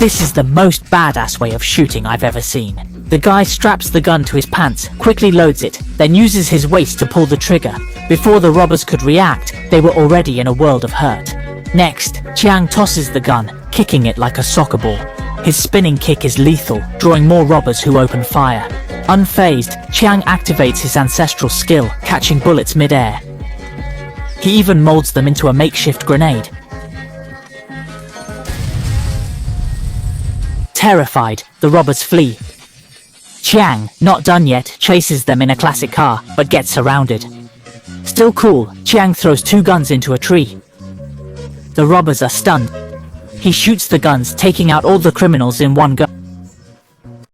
This is the most badass way of shooting I've ever seen. The guy straps the gun to his pants, quickly loads it, then uses his waist to pull the trigger. Before the robbers could react, they were already in a world of hurt. Next, Qiang tosses the gun, kicking it like a soccer ball. His spinning kick is lethal, drawing more robbers who open fire. Unfazed, Qiang activates his ancestral skill, catching bullets mid-air. He even molds them into a makeshift grenade. Terrified, the robbers flee. Qiang, not done yet, chases them in a classic car, but gets surrounded. Still cool, Qiang throws 2 guns into a tree. The robbers are stunned. He shoots the guns, taking out all the criminals in one go.